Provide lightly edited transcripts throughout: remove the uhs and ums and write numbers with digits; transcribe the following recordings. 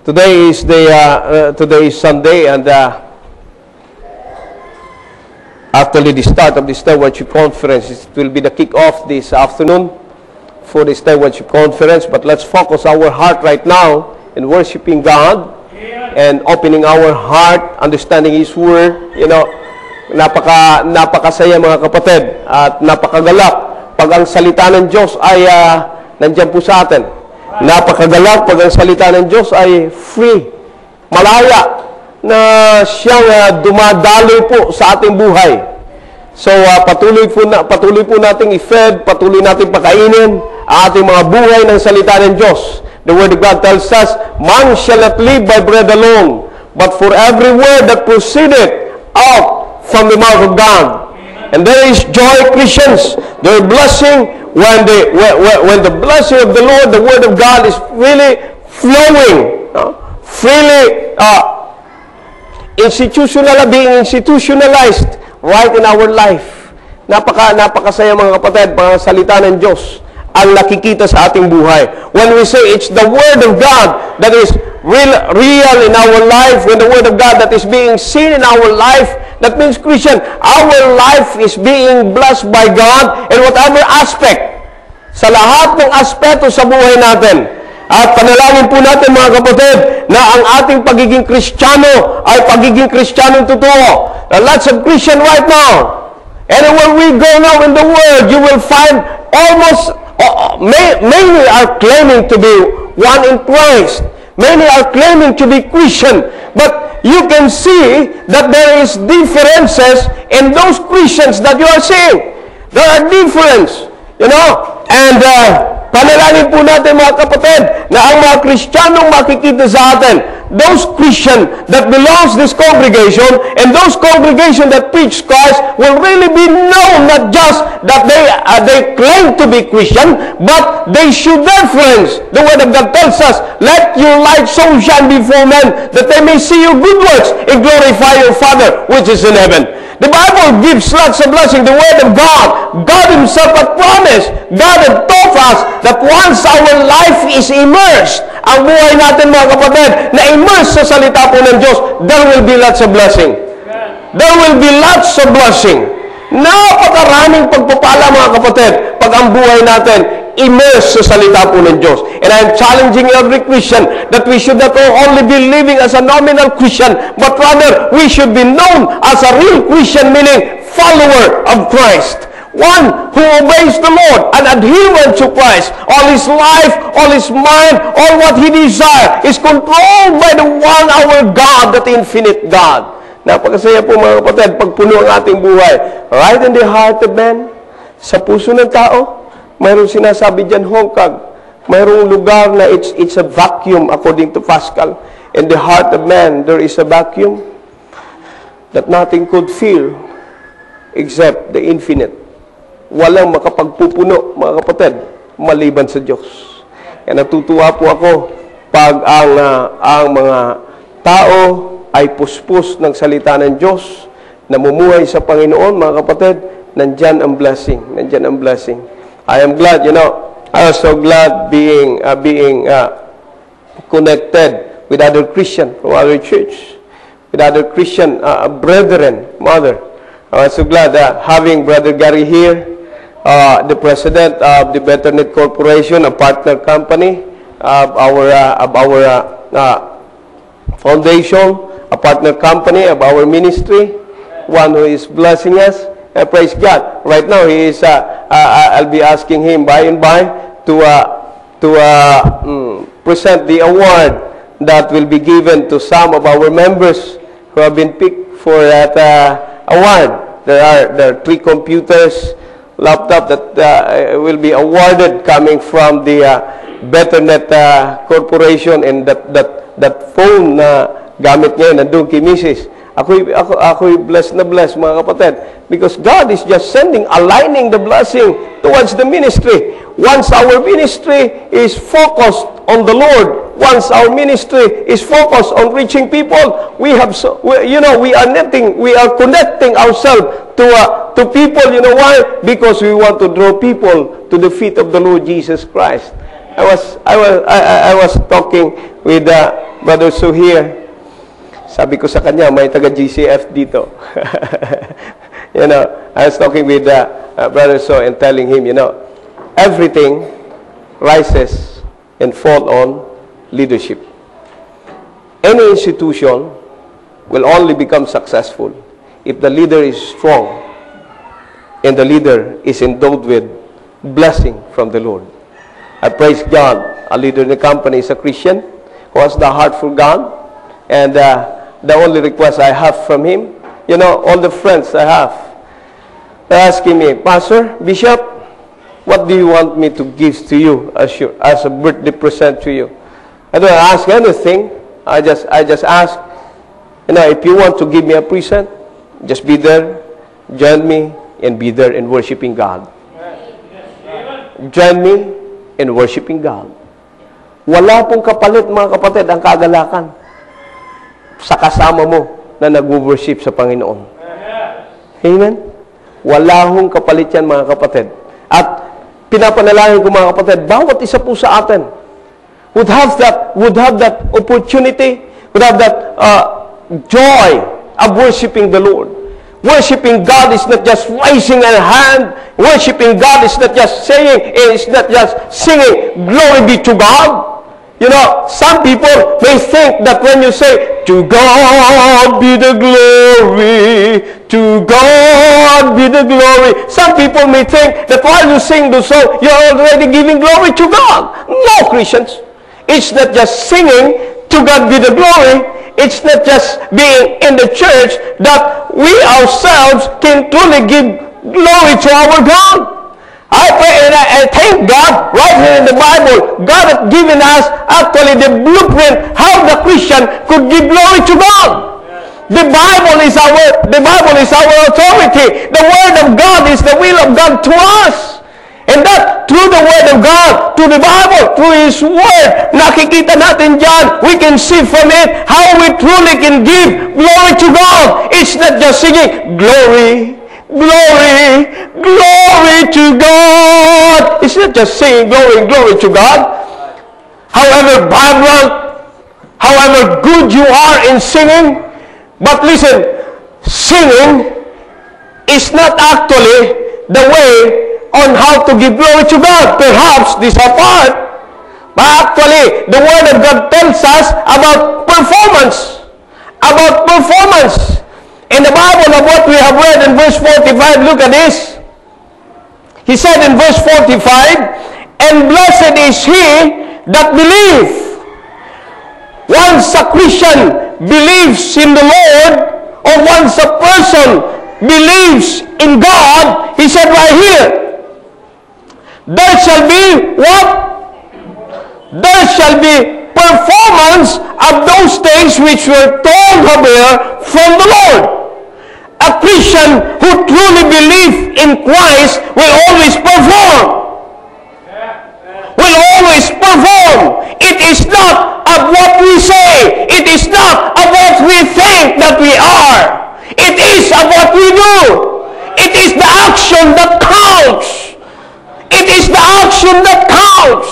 Today is Sunday, and actually the start of the Stewardship Conference. It will be the kick-off this afternoon for the Stewardship Conference. But let's focus our heart right now in worshiping God and opening our heart, understanding His Word. You know, napakasaya mga kapatid at napakagalak pag ang salita ng Diyos ay nandiyan po sa atin. Napakagalak pag ang salita ng Diyos ay free, malaya, na siyang dumadaloy po sa ating buhay. So patuloy po nating i-feed, patuloy nating pakainin ang ating mga buhay ng salita ng Diyos. The Word of God tells us, man shall not live by bread alone, but for every word that proceeded out from the mouth of God. And there is joy, Christians. There is blessing when the blessing of the Lord, the Word of God, is really flowing, freely being institutionalized right in our life. Napakasaya mga kapatid, mga salita ng Diyos ang nakikita sa ating buhay. When we say it's the Word of God that is real in our life, when the Word of God that is being seen in our life, that means, Christian, our life is being blessed by God in whatever aspect. Sa lahat ng aspeto sa buhay natin. At panalangin po natin mga kapatid na ang ating pagiging Kristiyano ay pagiging Kristiyanong totoo. There are lots of Christian right now. Anywhere we go now in the world, you will find almost, many are claiming to be one in Christ. Many are claiming to be Christian. But you can see that there is differences in those Christians that you are seeing. There are differences, you know. And panalangin po natin mga kapatid na ang mga Kristiyanong makikita sa atin, those Christian that belongs this congregation and those congregation that preach Christ will really be known, not just that they claim to be Christian, but they should reference. The Word of God tells us, let your light so shine before men that they may see your good works and glorify your Father which is in heaven. The Bible gives lots of blessing, the Word of God. God Himself had promised. God had taught us that once our life is immersed, ang buhay natin mga kapatid, na immersed sa salita po ng Diyos, there will be lots of blessing. There will be lots of blessing. Napakaraming pagpapala mga kapatid, pag ang buhay natin, immersed sa salita po ng Diyos. And I'm challenging every Christian that we should not only be living as a nominal Christian, but rather we should be known as a real Christian, meaning follower of Christ. One who obeys the Lord, an adherent to Christ. All his life, all his mind, all what he desires is controlled by the one, our God, that infinite God. Napakasaya po mga kapatid, pagpuno ang ating buhay. Right in the heart of man, sa puso ng tao, mayroong sinasabi dyan, Hongkag. Mayroong lugar na it's a vacuum according to Pascal. In the heart of man, there is a vacuum that nothing could fill except the infinite. Walang makapagpupuno, mga kapatid, maliban sa Diyos. Kaya natutuwa po ako pag ang mga tao ay puspos ng salita ng Diyos, namumuhay sa Panginoon, mga kapatid, nandyan ang blessing. Nandyan ang blessing. I am glad, you know, I was so glad being connected with other Christian from other church, with other Christian brethren, mother. I was so glad having Brother Gary here, the president of the BetterNet Corporation, a partner company of our foundation, a partner company of our ministry, one who is blessing us. Praise God. Right now, he is. I'll be asking him by and by to present the award that will be given to some of our members who have been picked for that award. There are 3 computers, laptop that will be awarded coming from the BetterNet Corporation, and that phone na gamit niya nandun kay Mrs. Ako'y blessed na blessed, mga kapatid, because God is just aligning the blessing towards the ministry. Once our ministry is focused on the Lord, once our ministry is focused on reaching people, we are connecting ourselves to people. You know why? Because we want to draw people to the feet of the Lord Jesus Christ. I was talking with Brother Sue here, sabi ko sa kanya, may taga-GCF dito. I was talking with Brother Sue and telling him, everything rises and fall on leadership. Any institution will only become successful if the leader is strong and the leader is endowed with blessing from the Lord. I praise God. A leader in the company is a Christian who has the heart for God, and the only request I have from him, all the friends I have, they're asking me, Pastor, Bishop, what do you want me to give to you as a birthday present to you? I don't ask anything. I just ask, if you want to give me a present, just be there, join me, and be there in worshiping God. Join me in worshiping God. Wala pong kapalit, mga kapatid, ang kagalakan sa kasama mo na nag-worship sa Panginoon. Amen? Wala hong kapalit yan, mga kapatid. At pinapanalangin ko, mga kapatid, bawat isa po sa atin would have that opportunity, would have that joy of worshiping the Lord. Worshiping God is not just raising a hand. Worshiping God is not just saying, it's not just singing, glory be to God. Some people may think that when you say, to God be the glory, to God be the glory, some people may think that while you sing the song, you're already giving glory to God. No, Christians. It's not just singing, to God be the glory. It's not just being in the church that we ourselves can truly give glory to our God. I pray and I thank God right here in the Bible. God has given us actually the blueprint how the Christian could give glory to God. The Bible is our authority. The Word of God is the will of God to us. And that through the Word of God, through the Bible, through His Word, nakikita natin dyan, we can see from it how we truly can give glory to God. It's not just singing, glory, glory, glory to God. It's not just saying glory, glory to God. However vibrant, however good you are in singing, but listen, singing is not actually the way on how to give glory to God. Perhaps this is a part, but actually the Word of God tells us about performance. About performance. In the Bible of what we have read in verse 45, look at this. He said in verse 45, and blessed is he that believe. Once a Christian believes in the Lord, or once a person believes in God, he said right here, there shall be what? There shall be performance of those things which were told her from the Lord. A Christian who truly believes in Christ will always perform. Will always perform. It is not of what we say. It is not of what we think that we are. It is of what we do. It is the action that counts. It is the action that counts.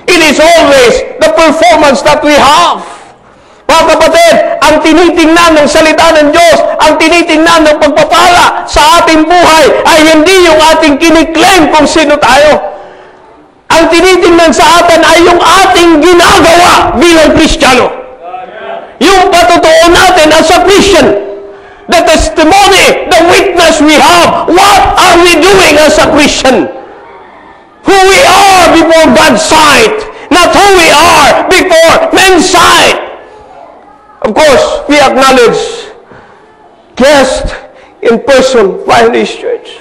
It is always the performance that we have. Mga kapatid, ang tinitingnan ng salita ng Diyos, ang tinitingnan ng pagpapala sa ating buhay ay hindi yung ating kiniklaim kung sino tayo. Ang tinitingnan sa atin ay yung ating ginagawa bilang Kristiyano. Yung patotoo natin as a Christian. The testimony, the witness we have. What are we doing as a Christian? Who we are before God's sight, not who we are before men's sight. Of course, we acknowledge guests in person while in this church.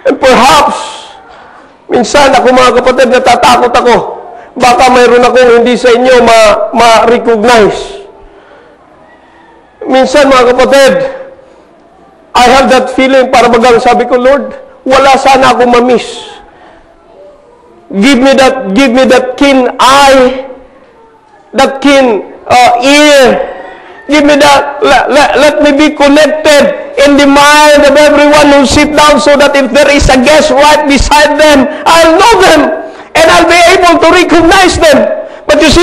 And perhaps, minsan ako mga kapatid, natatakot ako. Baka mayroon akong hindi sa inyo ma-recognize. Minsan mga kapatid, I have that feeling, para bagang sabi ko, Lord, wala sana ako ma-miss. Give me that keen eye, that keen ear. Give me that, let me be connected in the mind of everyone who sit down, so that if there is a guest right beside them, I'll know them and I'll be able to recognize them. But you see,